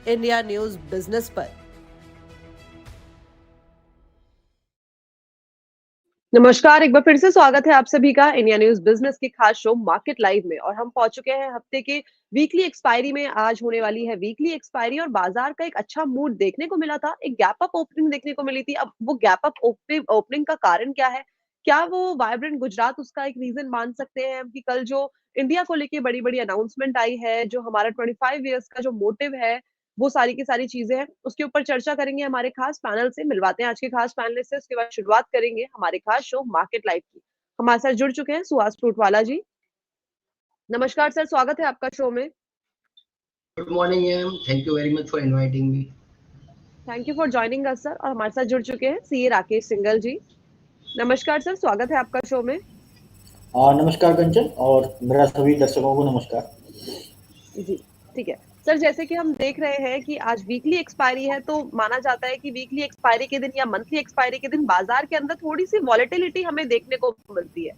India news business पर। नमस्कार, एक बार फिर से स्वागत है आप सभी का इंडिया न्यूज बिजनेस के खास शो मार्केट लाइव में। और हम पहुंच चुके हैं हफ्ते के वीकली एक्सपायरी में। आज होने वाली है वीकली एक्सपायरी और बाजार का एक अच्छा मूड देखने को मिला था। एक गैप अप ओपनिंग देखने को मिली थी। अब वो गैप अप ओपनिंग का कारण क्या है, क्या वो वाइब्रेंट गुजरात उसका एक रीजन मान सकते हैं हम कि कल जो इंडिया को लेके बड़ी बड़ी अनाउंसमेंट आई है, जो हमारा 25 ईयर्स का जो मोटिव है, वो सारी की सारी चीजें हैं। उसके ऊपर चर्चा करेंगे हमारे खास पैनल से। मिलवाते हैं आज के खास पैनलिस्ट से, उसके बाद शुरुआत करेंगे हमारे खास शो मार्केट लाइव की। हमारे साथ जुड़ चुके हैं सुहास फ्रूटवाला जी। नमस्कार सर, स्वागत है आपका शो में। Good morning ma'am, thank you very much for inviting me. Thank you for joining us sir. और हमारे साथ जुड़ चुके हैं सीए राकेश सिंगल जी। नमस्कार सर, स्वागत है आपका शो में। नमस्कार कंचन, और मेरा सभी दर्शकों को नमस्कार। जी ठीक है सर, जैसे कि हम देख रहे हैं कि आज वीकली एक्सपायरी है, तो माना जाता है कि वीकली एक्सपायरी के दिन या मंथली एक्सपायरी के दिन बाजार के अंदर थोड़ी सी वॉलेटिलिटी हमें देखने को मिलती है।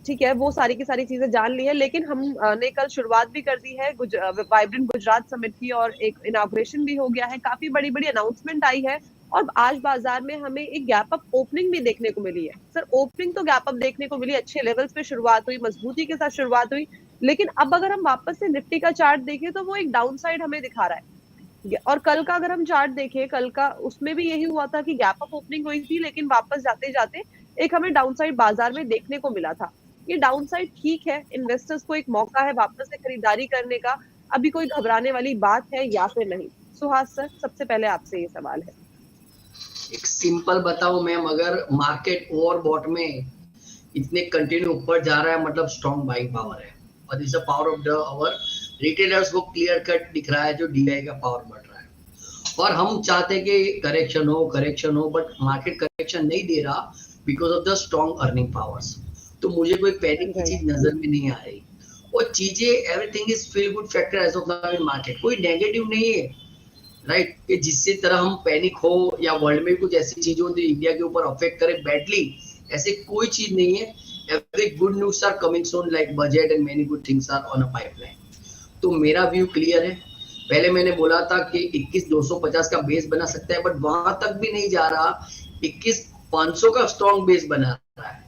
ठीक है, वो सारी की सारी चीजें जान ली है, लेकिन हम ने कल शुरुआत भी कर दी है वाइब्रेंट गुजरात समिट की, और एक इनॉग्रेशन भी हो गया है। काफी बड़ी बड़ी अनाउंसमेंट आई है और आज बाजार में हमें एक गैप अप ओपनिंग भी देखने को मिली है। सर, ओपनिंग तो गैप अप देखने को मिली, अच्छे लेवल्स पे शुरुआत हुई, मजबूती के साथ शुरुआत हुई, लेकिन अब अगर हम वापस से निफ्टी का चार्ट देखें तो वो एक डाउन साइड हमें दिखा रहा है। और कल का अगर हम चार्ट देखें, कल का उसमें भी यही हुआ था कि गैप अप ओपनिंग हुई थी, लेकिन वापस जाते जाते एक हमें डाउन साइड बाजार में देखने को मिला था। ये डाउन साइड ठीक है, इन्वेस्टर्स को एक मौका है वापस से खरीदारी करने का। अभी कोई घबराने वाली बात है या फिर नहीं? सुहास सर, सबसे पहले आपसे ये सवाल है। एक सिंपल बताओ मैम, अगर मार्केट ओवरबॉट में इतने कंटिन्यू ऊपर जा रहा है, मतलब स्ट्रॉन्ग बाइंग पावर है और is a power of the hour retailers को क्लियर कट दिख रहा है, जो डीआई का पावर बढ़ रहा है। और हम चाहते हैं कि करेक्शन हो, बट मार्केट करेक्शन नहीं दे रहा because of the strong earning powers. तो मुझे कोई पैनिक की चीज नजर में नहीं आ रही। और चीजें everything is feel good factor as of now in market, कोई नेगेटिव नहीं है, राइट? कि जिससे तरह हम पैनिक हो या वर्ल्ड में कुछ ऐसी चीजें होती इंडिया के ऊपर अफेक्ट करे बैडली, ऐसे कोई चीज नहीं है। Every good news are coming soon, like budget and many good things are on a pipeline. तो मेरा व्यू क्लियर है। पहले मैंने बोला था कि 21,250 का बेस बना सकता है, बट वहां तक भी नहीं जा रहा, 21,500 का स्ट्रॉन्ग बेस बना रहा है।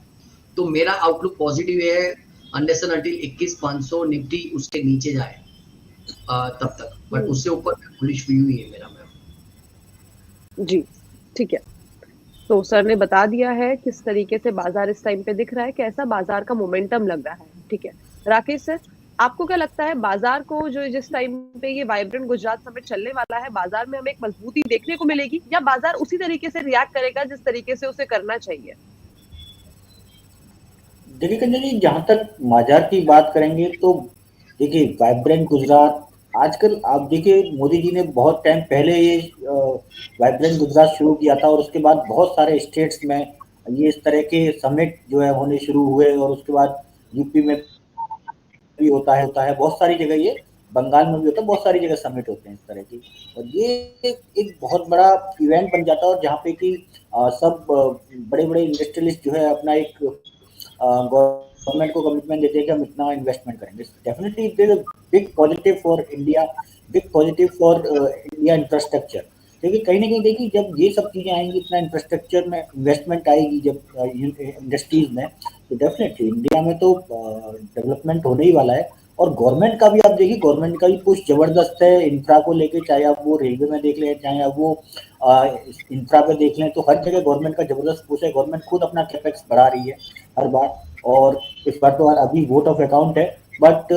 तो मेरा आउटलुक पॉजिटिव है अनलेस एंड अंटिल 21,500 निफ्टी उसके नीचे जाए तब तक, बट उससे ऊपर बुलिश व्यू ही है मेरा मैम। जी ठीक है, तो सर ने बता दिया है किस तरीके से बाजार इस टाइम पे दिख रहा है, कैसा बाजार का मोमेंटम लग रहा है। ठीक है, राकेश सर, आपको क्या लगता है बाजार को जो जिस टाइम पे ये वाइब्रेंट गुजरात समिट चलने वाला है, बाजार में हमें एक मजबूती देखने को मिलेगी या बाजार उसी तरीके से रिएक्ट करेगा जिस तरीके से उसे करना चाहिए? देखिए कंचन जी, जहाँ तक बाजार की बात करेंगे तो देखिए वाइब्रेंट गुजरात, आजकल आप देखिए मोदी जी ने बहुत टाइम पहले ये वाइब्रेंट गुजरात शुरू किया था, और उसके बाद बहुत सारे स्टेट्स में ये इस तरह के समिट जो है होने शुरू हुए, और उसके बाद यूपी में भी होता है बहुत सारी जगह, ये बंगाल में भी होता है, बहुत सारी जगह समिट होते हैं इस तरह की। और ये एक बहुत बड़ा इवेंट बन जाता है, और जहाँ पे कि सब बड़े बड़े इंडस्ट्रियलिस्ट जो है अपना एक गवर्नमेंट को कमिटमेंट देते हैं कि हम इतना इन्वेस्टमेंट करेंगे। Definitely it is a big positive for India, big positive for India infrastructure. क्योंकि कहीं ना कहीं देखिए, जब ये सब चीज़ें आएंगी, इतना इंफ्रास्ट्रक्चर में इन्वेस्टमेंट आएगी जब इंडस्ट्रीज में, तो डेफिनेटली इंडिया में तो डेवलपमेंट होने ही वाला है। और गवर्नमेंट का भी आप देखिए, गवर्नमेंट का भी पुश जबरदस्त है इंफ्रा को लेके, चाहे आप वो रेलवे में देख लें, चाहे आप वो इंफ्रा पे देख लें, तो हर जगह गवर्नमेंट का जबरदस्त पुश है। गवर्नमेंट खुद अपना कैपेक्स बढ़ा रही है हर बार। और इस बार तो अभी वोट ऑफ अकाउंट है, बट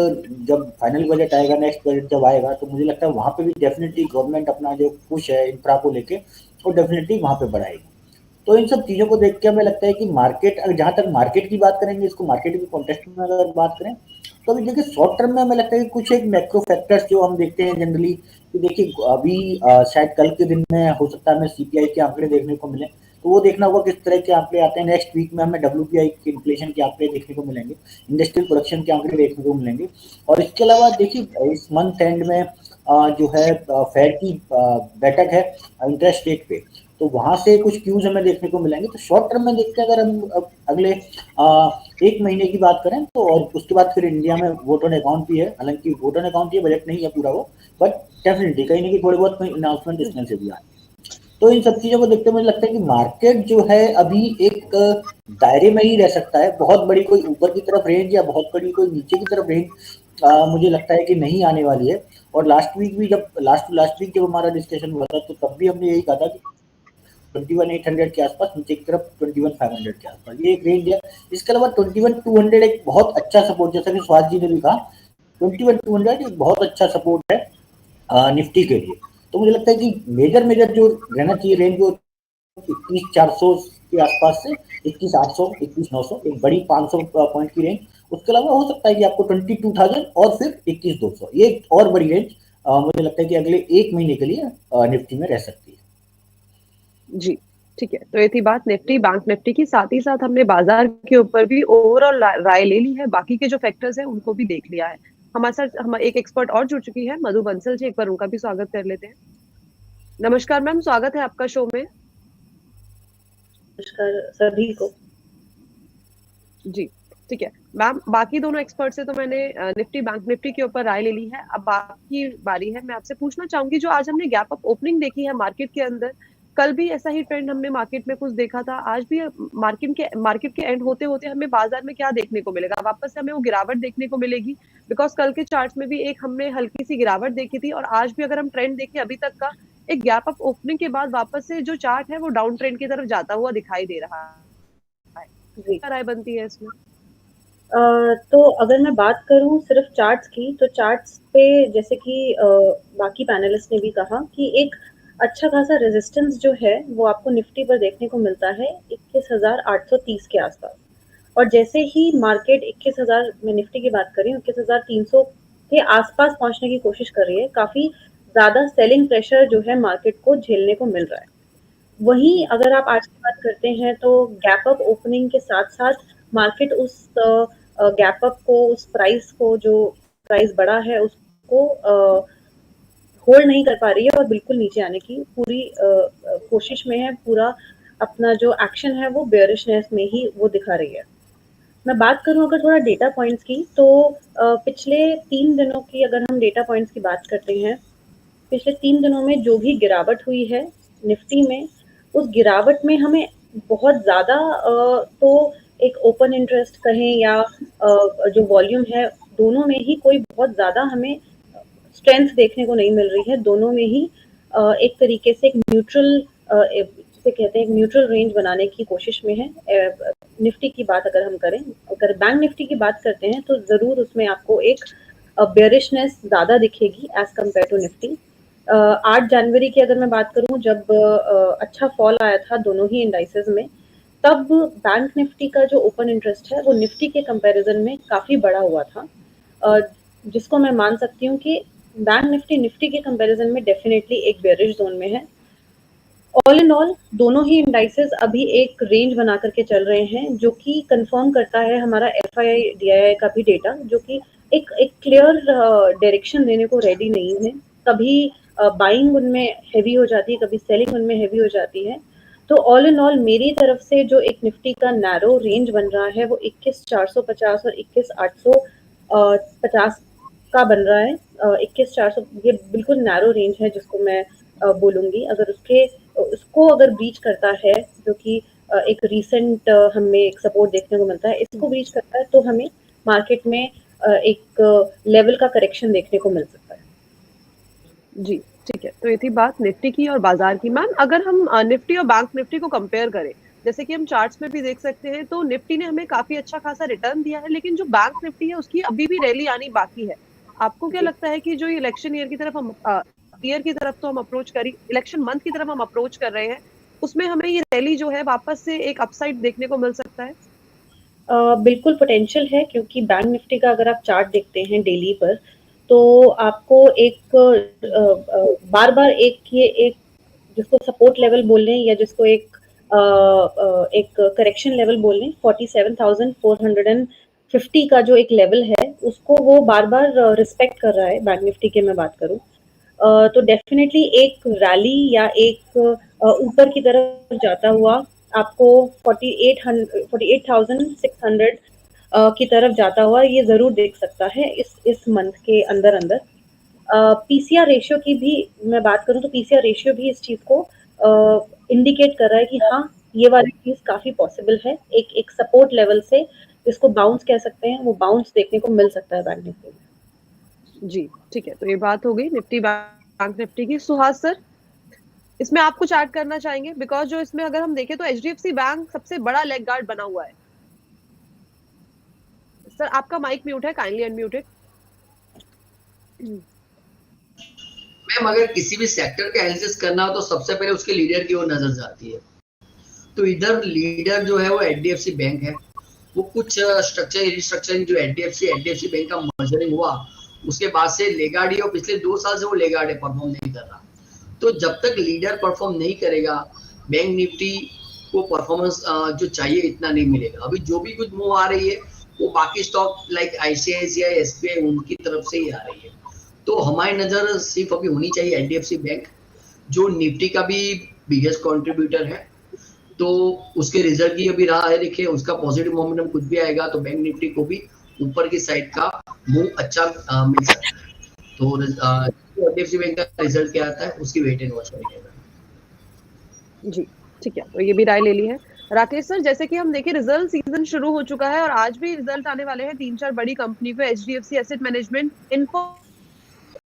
जब फाइनल बजट आएगा, नेक्स्ट बजट जब आएगा, तो मुझे लगता है वहाँ पे भी डेफिनेटली गवर्नमेंट अपना जो पुश है इंफ्रा को लेके, वो डेफिनेटली वहाँ पे बढ़ाएगी। तो इन सब चीज़ों को देख के हमें लगता है कि मार्केट, अगर जहाँ तक मार्केट की बात करेंगे, इसको मार्केट के कॉन्टेक्स्ट में अगर बात करें, तो अभी देखिए शॉर्ट टर्म में हमें लगता है कि कुछ एक मैक्रो फैक्टर्स जो हम देखते हैं जनरली, कि देखिए अभी शायद कल के दिन में हो सकता है हमें सीपीआई के आंकड़े देखने को मिले, तो वो देखना होगा किस तरह के आंकड़े आते हैं। नेक्स्ट वीक में हमें डब्ल्यूपीआई के इन्फ्लेशन के आंकड़े देखने को मिलेंगे, इंडस्ट्रियल प्रोडक्शन के आंकड़े देखने को मिलेंगे। और इसके अलावा देखिए इस मंथ एंड में जो है फेड की बैठक है इंटरेस्ट रेट पे, तो वहां से कुछ क्यूज हमें देखने को मिलेंगे। तो शॉर्ट टर्म में देखते हैं, अगर हम अगले 1 महीने की बात करें तो, और उसके बाद फिर इंडिया में वोट ऑन अकाउंट भी है, हालांकि वोट ऑन अकाउंट ये बजट नहीं है पूरा वो, बट डेफिनेटली कहीं ना कहीं थोड़े बहुत अनाउंसमेंट इसमें से भी आए। तो इन सब चीजों को देखते हुए मुझे लगता है कि मार्केट जो है अभी एक दायरे में ही रह सकता है। बहुत बड़ी कोई ऊपर की तरफ रेंज या बहुत बड़ी कोई नीचे की तरफ रेंज मुझे लगता है कि नहीं आने वाली है। और लास्ट वीक जब हमारा डिस्कशन हुआ था तो तब भी हमने यही कहा था कि 21,800 के आसपास, नीचे की तरफ 21,500 के आसपास, ये एक रेंज है। इसके अलावा 21,200 एक बहुत अच्छा सपोर्ट, जैसा कि सुभाष जी ने भी कहा, 21,200 एक बहुत अच्छा सपोर्ट है निफ्टी के लिए। तो मुझे लगता है कि मेजर जो रहना चाहिए रेंज वो 21,400 के आसपास से 21,800, 21,900, एक बड़ी 500 पॉइंट की रेंज। उसके अलावा हो सकता है कि आपको 22,000 और फिर 21,200, ये और बड़ी रेंज मुझे लगता है कि अगले 1 महीने के लिए निफ्टी में रह सकती है। जी, ठीक है। तो ये थी बात निफ्टी, बैंक निफ्टी की। साथ ही साथ हमने बाजार के ऊपर भी ओवरऑल राय ले ली है, बाकी के जो फैक्टर्स हैं उनको भी देख लिया है। हमारे साथ हम एक एक्सपर्ट और जुड़ चुकी है, मधु बंसल जी, एक बार उनका भी स्वागत कर लेते हैं। नमस्कार मैम, स्वागत है आपका शो में। नमस्कार सभी को। जी, ठीक है मैम, बाकी दोनों एक्सपर्ट से तो मैंने निफ्टी बैंक निफ्टी के ऊपर राय ले ली है। अब बाकी बारी है, मैं आपसे पूछना चाहूंगी, जो आज हमने गैप अप ओपनिंग देखी है मार्केट के अंदर, कल भी ऐसा ही ट्रेंड हमने मार्केट में कुछ देखा था, आज भी मार्केट के एंड होते होते हमें बाजार में क्या देखने को मिलेगा? वापस से हमें वो गिरावट देखने को मिलेगी? बिकॉज कल के चार्ट में भी एक हमने हल्की सी गिरावट देखी थी, और आज भी अगर हम ट्रेंड देखें अभी तक का, एक गैप अप ओपनिंग के बाद वापस से जो चार्ट है वो डाउन ट्रेंड की तरफ जाता हुआ दिखाई दे रहा है। क्या राय बनती है इसमें? तो अगर मैं बात करूं सिर्फ चार्ट्स की, तो चार्ट्स पे जैसे कि बाकी पैनलिस्ट ने भी कहा कि एक अच्छा खासा रेजिस्टेंस जो है वो आपको निफ्टी पर देखने को मिलता है 21,830 के आसपास। और जैसे ही मार्केट 21,000, मैं निफ्टी की बात कर रही हूँ, 21,300 के आसपास पहुंचने की कोशिश कर रही है। काफी ज्यादा सेलिंग प्रेशर जो है मार्केट को झेलने को मिल रहा है। वहीं अगर आप आज की बात करते हैं तो गैप अप ओपनिंग के साथ साथ मार्केट उस गैप अप को, उस प्राइस को, जो प्राइस बढ़ा है उसको होल्ड नहीं कर पा रही है और बिल्कुल नीचे आने की पूरी कोशिश में है। पूरा अपना जो एक्शन है वो बेयरिशनेस में ही वो दिखा रही है। मैं बात करूं अगर थोड़ा डेटा पॉइंट्स की, तो पिछले 3 दिनों की अगर हम डेटा पॉइंट्स की बात करते हैं, पिछले 3 दिनों में जो भी गिरावट हुई है निफ्टी में, उस गिरावट में हमें बहुत ज़्यादा तो एक ओपन इंटरेस्ट कहें या जो वॉल्यूम है, दोनों में ही कोई बहुत ज़्यादा हमें स्ट्रेंथ देखने को नहीं मिल रही है। दोनों में ही एक तरीके से एक न्यूट्रल, जिसे कहते हैं एक न्यूट्रल रेंज बनाने की कोशिश में है। निफ्टी की बात अगर हम करें, अगर बैंक निफ्टी की बात करते हैं तो ज़रूर उसमें आपको एक बेयरिशनेस ज़्यादा दिखेगी एज कम्पेयर टू निफ्टी। 8 जनवरी की अगर मैं बात करूं, जब अच्छा फॉल आया था दोनों ही इंडाइसेस में, तब बैंक निफ्टी का जो ओपन इंटरेस्ट है वो निफ्टी के कंपैरिजन में काफ़ी बड़ा हुआ था, जिसको मैं मान सकती हूँ कि बैंक निफ्टी के कंपैरिजन में डेफिनेटली एक बेयरिश जोन में है। ऑल इन ऑल दोनों ही इंडाइसेस अभी एक रेंज बना करके चल रहे हैं, जो कि कंफर्म करता है हमारा FII DII का भी डेटा, जो कि एक क्लियर डायरेक्शन देने को रेडी नहीं है। कभी बाइंग उनमें हैवी हो जाती है, कभी सेलिंग उनमें हैवी हो जाती है। तो ऑल इन ऑल मेरी तरफ से जो एक निफ्टी का नैरो रेंज बन रहा है वो 21,450 और 21,850 का बन रहा है। 21,400 ये बिल्कुल नैरो रेंज है जिसको मैं बोलूँगी। अगर उसको अगर ब्रीच करता है, जो कि एक रीसेंट हमें एक सपोर्ट देखने को मिलता है, इसको ब्रीच करता है तो हमें मार्केट में एक लेवल का करेक्शन देखने को मिल सकता है। जी, ठीक है। तो ये थी बात निफ्टी की और बाजार की। मैम, अगर हम निफ्टी और बैंक निफ्टी को कंपेयर करें, जैसे कि हम चार्ट्स में भी देख सकते हैं, तो निफ्टी ने हमें काफी अच्छा खासा रिटर्न दिया है, लेकिन जो बैंक निफ्टी है उसकी अभी भी रैली आनी बाकी है। आपको क्या लगता है कि जो इलेक्शन ईयर की तरफ हम ईयर की तरफ तो हम अप्रोच करी, इलेक्शन मंथ की तरफ हम अप्रोच कर रहे हैं, उसमें हमें ये रैली जो है वापस से एक अपसाइड देखने को मिल सकता है? बिल्कुल पोटेंशियल है, क्योंकि बैंक निफ्टी का अगर आप चार्ट देखते हैं डेली पर, तो आपको एक बार-बार एक जिसको सपोर्ट लेवल बोल लें या जिसको एक करेक्शन लेवल बोल लें, 47,450 का जो एक लेवल है, उसको वो बार-बार रिस्पेक्ट कर रहा है बैंक निफ्टी की मैं बात करूँ। तो डेफिनेटली एक रैली या एक ऊपर की तरफ जाता हुआ आपको 48,600 की तरफ जाता हुआ ये जरूर देख सकता है इस मंथ के अंदर अंदर। पीसीआर रेशियो की भी मैं बात करूं तो पीसीआर रेशियो भी इस चीज को इंडिकेट कर रहा है कि हाँ ये वाली चीज काफी पॉसिबल है। एक सपोर्ट लेवल से इसको बाउंस कह सकते हैं, वो बाउंस देखने को मिल सकता है बैंक निफ्टी में। जी ठीक है, तो ये बात हो गई निफ्टी बैंक निफ्टी की। सुहास सर, इसमें आप कुछ ऐड करना चाहेंगे? बिकॉज जो इसमें अगर हम देखें तो एचडीएफसी बैंक सबसे बड़ा लेग गार्ड बना हुआ है। सर आपका माइक म्यूट है, काइंडली अनम्यूटेड। मैम अगर किसी भी सेक्टर का एनालिसिस करना हो तो सबसे पहले उसके लीडर की ओर नजर जाती है। तो इधर लीडर जो है वो एचडीएफसी बैंक है। वो कुछ स्ट्रक्चर रिस्ट्रक्चरिंग जो एचडीएफसी बैंक का मर्जरिंग हुआ उसके बाद से लेगार्ड ही, और पिछले 2 साल से वो लेगार्ड है, परफॉर्म नहीं कर रहा। तो जब तक लीडर परफॉर्म नहीं करेगा बैंक निफ्टी को परफॉर्मेंस जो चाहिए इतना नहीं मिलेगा। अभी जो भी कुछ मूव आ रही है वो बाकी स्टॉक लाइक आईसीआईसीआई, एसबीआई उनकी तरफ से ही आ रही है। तो हमारी नजर सिर्फ अभी होनी चाहिए एचडीएफसी बैंक, जो निफ्टी का भी बिगेस्ट कंट्रीब्यूटर है। तो उसके रिजल्ट की अभी राह है, देखिए उसका पॉजिटिव मोमेंटम कुछ भी आएगा तो बैंक निफ्टी को भी ऊपर की साइड का मूव अच्छा मिल सकता है। तो एचडीएफसी बैंक का रिजल्ट क्या आता है उसकी वेट एंड वॉच करिएगा। जी ठीक है, तो ये भी राय ले ली है। राकेश सर, जैसे कि हम देखें रिजल्ट सीजन शुरू हो चुका है और आज भी रिजल्ट आने वाले हैं 3-4 बड़ी कंपनी पे, एचडीएफसी एसेट मैनेजमेंट, इन्फो